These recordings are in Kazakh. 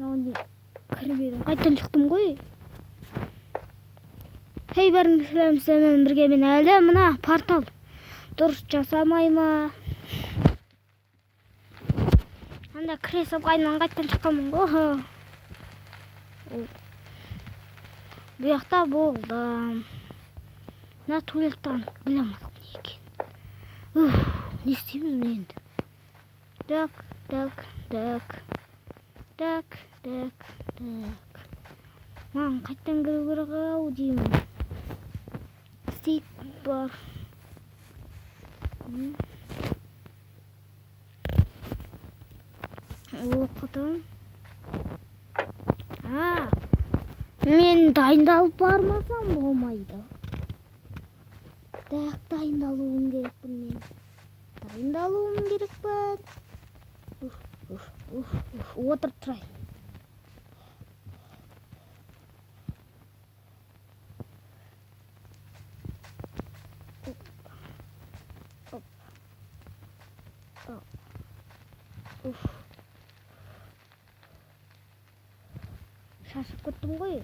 Мынау кірмеді. Қайттан шықтым ғой. Хей, бәріңізге сәлем, бірге мен әлі мына портал дұрыс жасамай ма? Анда кіре салып қайттан шыққанмын ғой. Бұл жақта болдым. Мына туалеттан біле алмадық не екен. Не істейміз енді? Так. Маған қайттан кіру керек ау деймін. Стейк бар. Оқыдым. Мен дайындалып бармасам болмайды. Дайындалуым керекпін мен. Отырып тұрайын. Шашып кеттім ғой.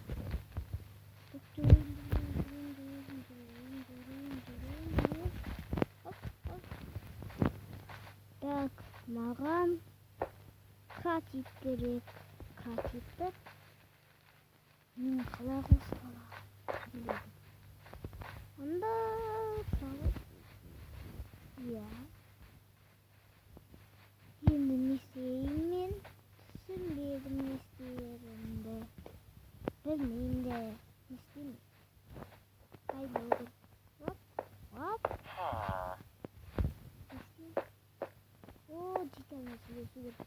Так, маған катит керек. Катитті мен қалай қосқала? Онда салып. Енді не істеймін мен? Түсінбедім не істерімді. Білмеймін де. Не істеймін? Қайда отыр? Оп. Житен сөйлесу керек.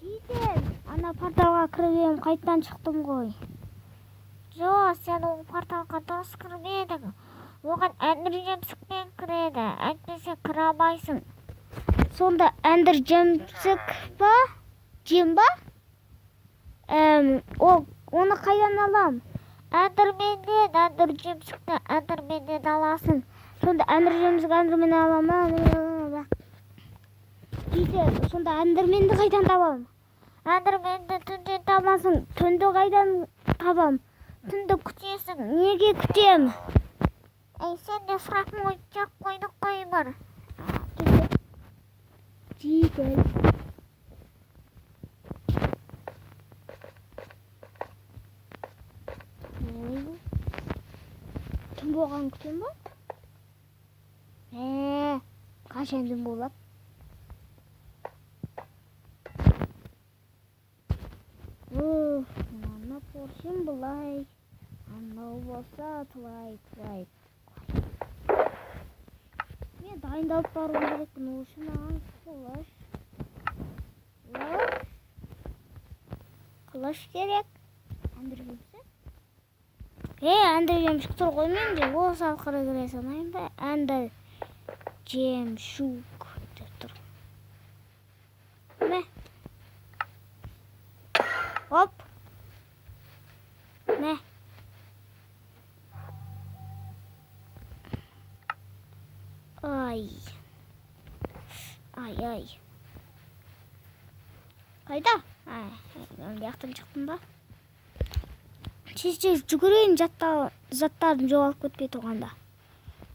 Житен, ана порталға кіргенмін, қайттан шықтым ғой. Жоқ, сен ол порталға дұрыс кірмедің. Оған әндір жемсікпен кіреді, әйтпесе кіре алмайсың. Сонда әндір жемсік па? Жем ба? Оны қайдан алам? Әндір жемсікті әндірменден аласың. Сонда әндір жемсік әндірмен алам. Дейді, сонда әндірменді қайдан табам? Әндірменді түнде табасың. Түнді қайдан табам? Түнді күтесің. Неге күтем? Сен де сұрақ мойыншақ қойдық қой бар. Дейді. Түн болған күтем ба? Қашан болады? Мана поршын бұлай. Анау болса тұлай. Мен дайындалып бару керекпін. Осы маған қылыш керек. Әндір жемсік? Әндір жемсік тұр ғой менде. Осы алқыры кіре санайын ба? Әндір жемшік деп тұр. Мә. Оп. Мә. Ай. Қайда? Яқтан шықтым ба? Тез жүгірейін, заттардың жоғалып кетпей тұрғанда.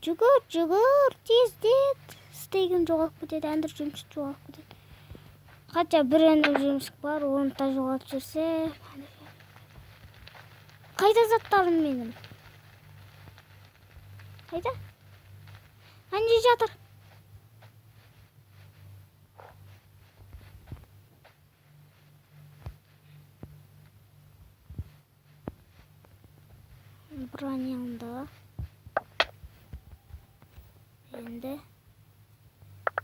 Жүгір, тездет. Стейгін жоғалып кетеді, әндір жемсік жоғалып кетеді. Қатя бір әндір жемсік бар, оны да жоғалып жүрсе. Қайда заттарым менің? Қайда? Қанде жатыр? Бронямда. Енді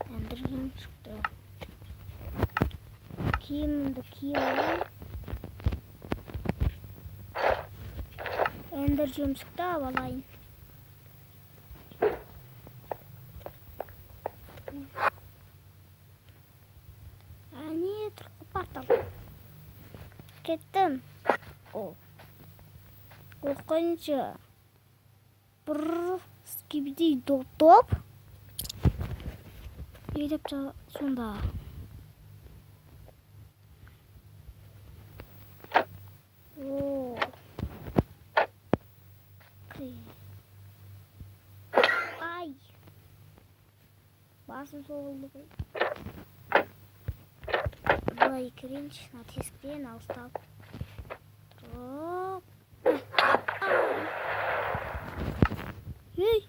әндір жемсікті. Киімімді киемін. Әндір жемсікті алайын. Тұрқы портал. Кеттім. Оқыншы. Бір скибидей доп. Едіп сонда. басым соғылды ғой. Былай кірейінші, тесіктен алыстап. Ей!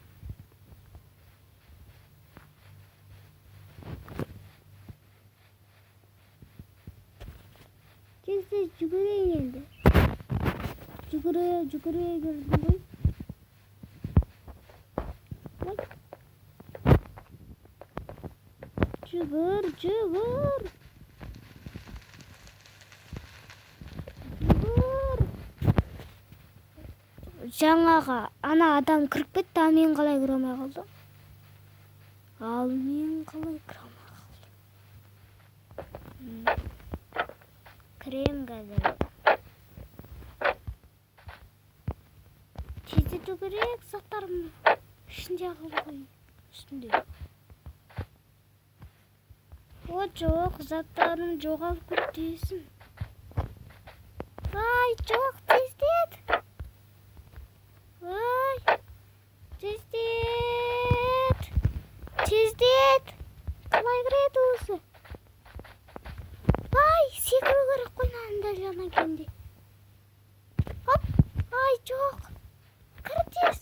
Тез жүгірейін енді. Жүгіре кірдім ғой. Жүгір. Жаңаға ана адам кіріп кетті, ал мен қалай кіре алмай қалдым? Кірем қазір. Тездету керек, заттарым ішінде қалды ғой. Үстінде. О, жоқ, заттарым жоғалып кетсін. Ай, жоқ, тездет. Ай, тездет. Қалай кіреді осы? Ай, секіру керек қой мынандай жана кенде. Хоп, ай, жоқ. Кір тез.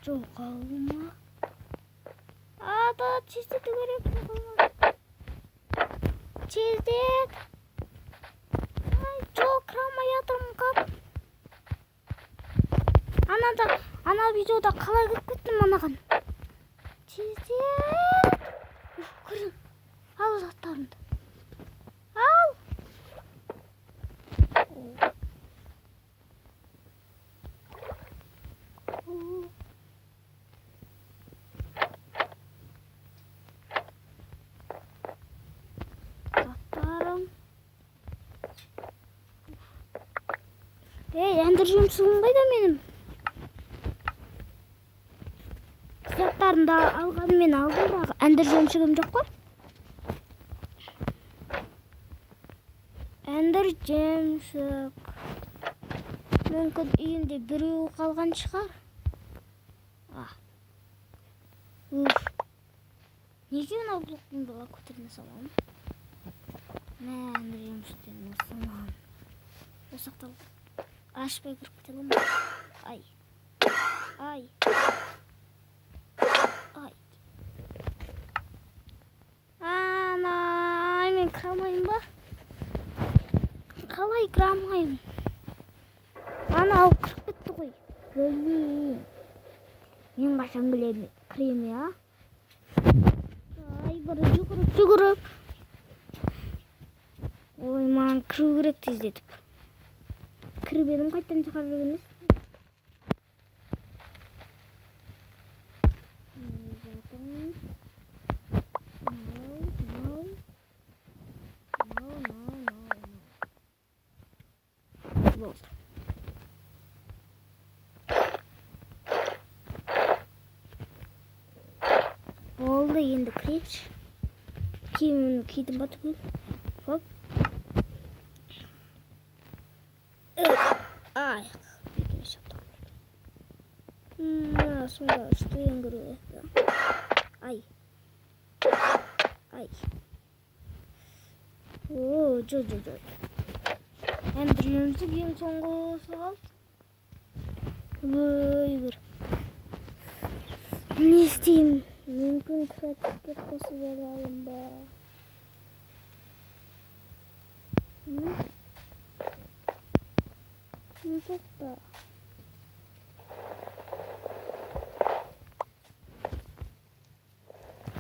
Жоғалма. Ада, тездету керек. Тездет. Ай, жоқ, кірамай жатырмын қап. Ана видеода қалай кіріп кеттім анаған. Тездет. Кірдім. Ал заттарымды. Ал. Әндір жұмсығым қайда менің? Заттарымды алғанымен алдым, бірақ әндір жұмсығым жоқ қой. Әндір жұмсық. Мүмкін үйімде біреу қалған шығар. Неге мынау блоктың бала көтеріне саламын? Әндір жұмсықтың саламын. Осақтал. Ашпай кіріп кетемін. Ай. Анай, мен кірамайым ба? Қалай кірамайым? Анау кіріп кетті ғой. Білмеймін. Мен қашан білемін кіреме, а? Ай, бір жүгіріп. Ой, маған кіру керек тездетіп. Кіріп едім, қайттан шығарып емес. Болды, енді кірейікші. Киімін кидім ба түгел. Хоп. Ай, сонда үстіен кіру керек. Ай. О, жо. Әндір жұмсық ең соңғы қалды. Өй, бір. Не істеймін? Мүмкін кіратікке қосып алайын ба? Тоқта.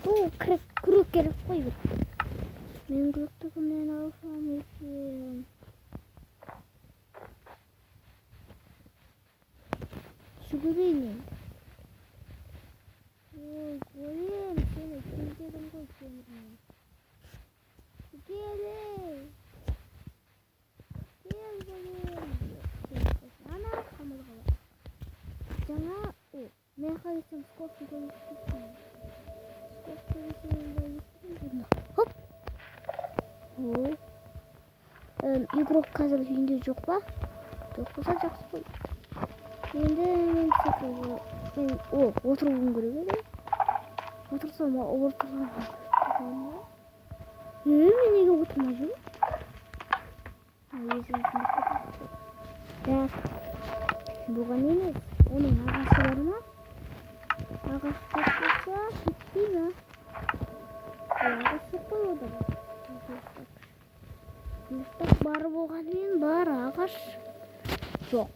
Күрек керек қой бір. Мен күректігімнен алсам екен. Жүгірейін енді. Ой, көрем, сені келдедім ғой темірмен. Келем. Ана қамылғала. Жаңа, мен қалесем скоптың көмістесін. Хоп. Игрок қазір үйінде жоқ па? жоқ болса жақсы болды. Енді мен отыруым керек еді. Отырсам мен неге отырмай жүрмін? Бұған емес, оның ағасы бар ма? Ағасы болса кетпей ма? Ағасы қой одан. Ұйықтап бар болғанмен бар ағаш жоқ.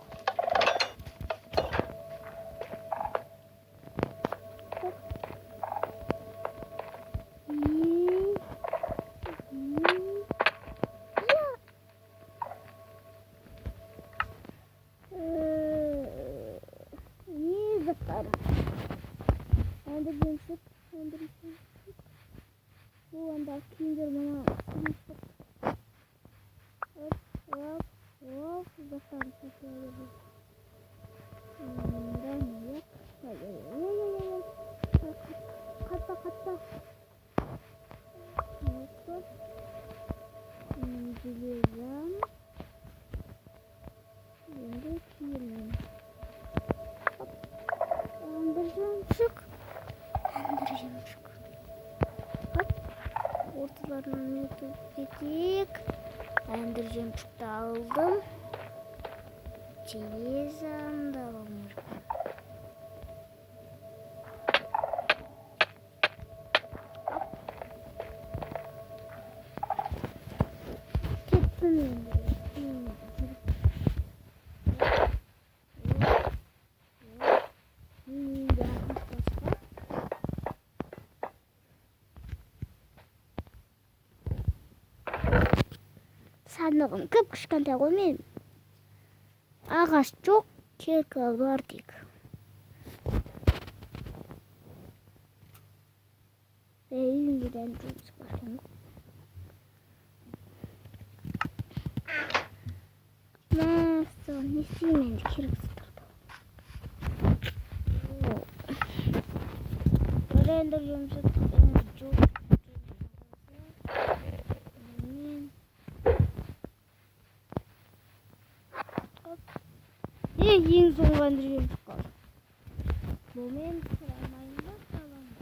Бұл анда киімдер мына заттарын сатып қатта железам енді киемін. Әндір жемшік орталарынан өтіп кетейік. Әндір жемшікті алдым. Железамды аламын. Кеттім енді. Сандығым көп кішкентай ғой мен. Ағаш жоқ, келкі бар дейік. Үйімден жұмыс бардың. Мәсіл, не істеймін енді керек заттарды. Рендер жұмыс жоқ. Ең соңғы әндір жемшік қалды. Бұл мен сұрамайын ба, саламын.